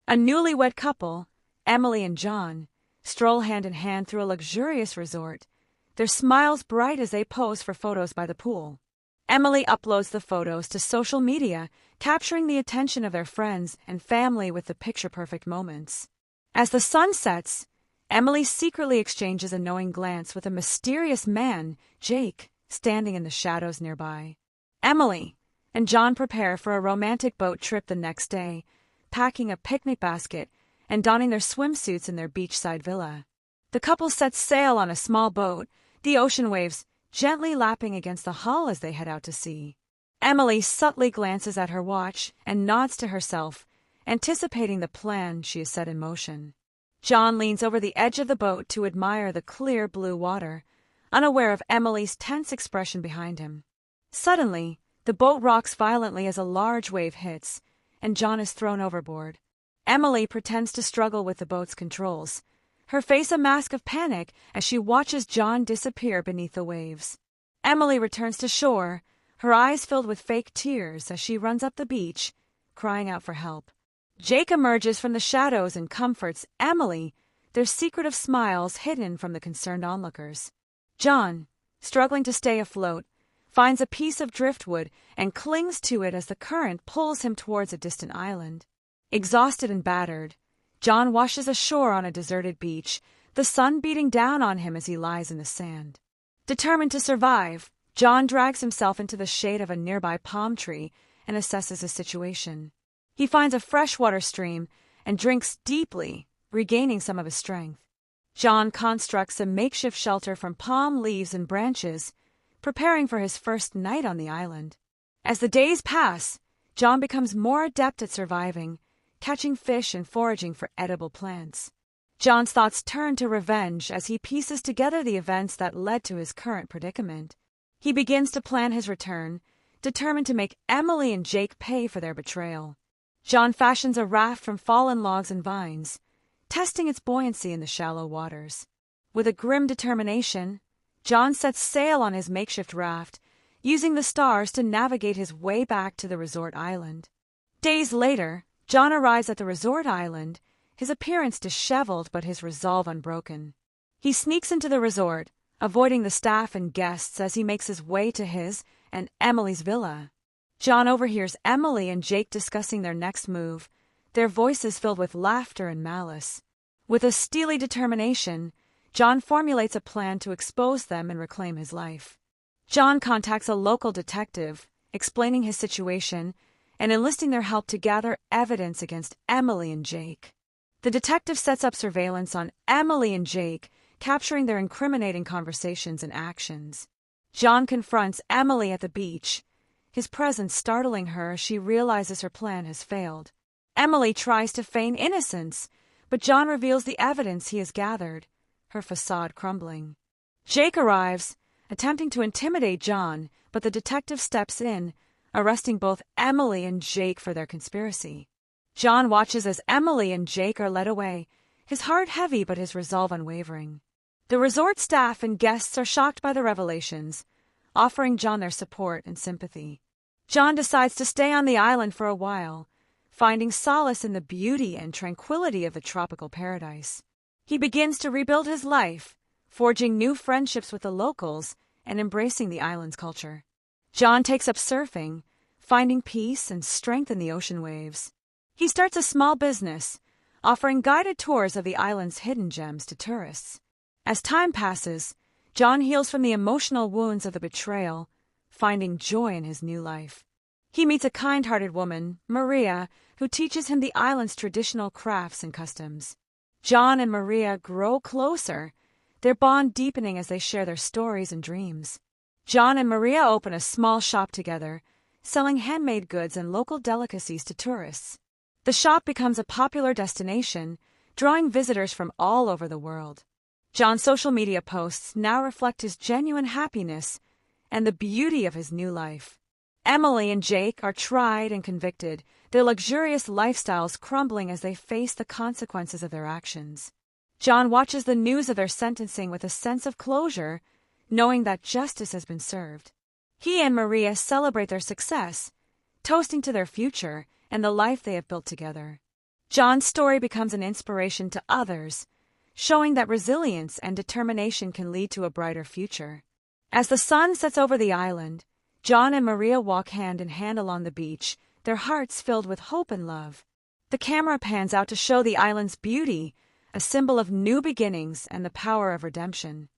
A newlywed couple, Emily and John, stroll hand in hand through a luxurious resort, their smiles bright as they pose for photos by the pool. Emily uploads the photos to social media, capturing the attention of their friends and family with the picture-perfect moments. As the sun sets, Emily secretly exchanges a knowing glance with a mysterious man, Jake, standing in the shadows nearby. Emily and John prepare for a romantic boat trip the next day, packing a picnic basket and donning their swimsuits in their beachside villa. The couple sets sail on a small boat, the ocean waves gently lapping against the hull as they head out to sea. Emily subtly glances at her watch and nods to herself, anticipating the plan she has set in motion. John leans over the edge of the boat to admire the clear blue water, unaware of Emily's tense expression behind him. Suddenly, the boat rocks violently as a large wave hits, and John is thrown overboard. Emily pretends to struggle with the boat's controls, her face a mask of panic as she watches John disappear beneath the waves. Emily returns to shore, her eyes filled with fake tears as she runs up the beach, crying out for help. Jake emerges from the shadows and comforts Emily, their secretive smiles hidden from the concerned onlookers. John, struggling to stay afloat, finds a piece of driftwood and clings to it as the current pulls him towards a distant island. Exhausted and battered, John washes ashore on a deserted beach, the sun beating down on him as he lies in the sand. Determined to survive, John drags himself into the shade of a nearby palm tree and assesses his situation. He finds a freshwater stream and drinks deeply, regaining some of his strength. John constructs a makeshift shelter from palm leaves and branches, preparing for his first night on the island. As the days pass, John becomes more adept at surviving, catching fish and foraging for edible plants. John's thoughts turn to revenge as he pieces together the events that led to his current predicament. He begins to plan his return, determined to make Emily and Jake pay for their betrayal. John fashions a raft from fallen logs and vines, testing its buoyancy in the shallow waters. With a grim determination, John sets sail on his makeshift raft, using the stars to navigate his way back to the resort island. Days later, John arrives at the resort island, his appearance disheveled but his resolve unbroken. He sneaks into the resort, avoiding the staff and guests as he makes his way to his and Emily's villa. John overhears Emily and Jake discussing their next move, their voices filled with laughter and malice. With a steely determination, John formulates a plan to expose them and reclaim his life. John contacts a local detective, explaining his situation and enlisting their help to gather evidence against Emily and Jake. The detective sets up surveillance on Emily and Jake, capturing their incriminating conversations and actions. John confronts Emily at the beach, his presence startling her as she realizes her plan has failed. Emily tries to feign innocence, but John reveals the evidence he has gathered, her facade crumbling. Jake arrives, attempting to intimidate John, but the detective steps in, arresting both Emily and Jake for their conspiracy. John watches as Emily and Jake are led away, his heart heavy but his resolve unwavering. The resort staff and guests are shocked by the revelations, offering John their support and sympathy. John decides to stay on the island for a while, finding solace in the beauty and tranquility of the tropical paradise. He begins to rebuild his life, forging new friendships with the locals and embracing the island's culture. John takes up surfing, finding peace and strength in the ocean waves. He starts a small business, offering guided tours of the island's hidden gems to tourists. As time passes, John heals from the emotional wounds of the betrayal, finding joy in his new life. He meets a kind-hearted woman, Maria, who teaches him the island's traditional crafts and customs. John and Maria grow closer, their bond deepening as they share their stories and dreams. John and Maria open a small shop together, selling handmade goods and local delicacies to tourists. The shop becomes a popular destination, drawing visitors from all over the world. John's social media posts now reflect his genuine happiness and the beauty of his new life. Emily and Jake are tried and convicted, their luxurious lifestyles crumbling as they face the consequences of their actions. John watches the news of their sentencing with a sense of closure, knowing that justice has been served. He and Maria celebrate their success, toasting to their future and the life they have built together. John's story becomes an inspiration to others, showing that resilience and determination can lead to a brighter future. As the sun sets over the island, John and Maria walk hand in hand along the beach, their hearts filled with hope and love. The camera pans out to show the island's beauty, a symbol of new beginnings and the power of redemption.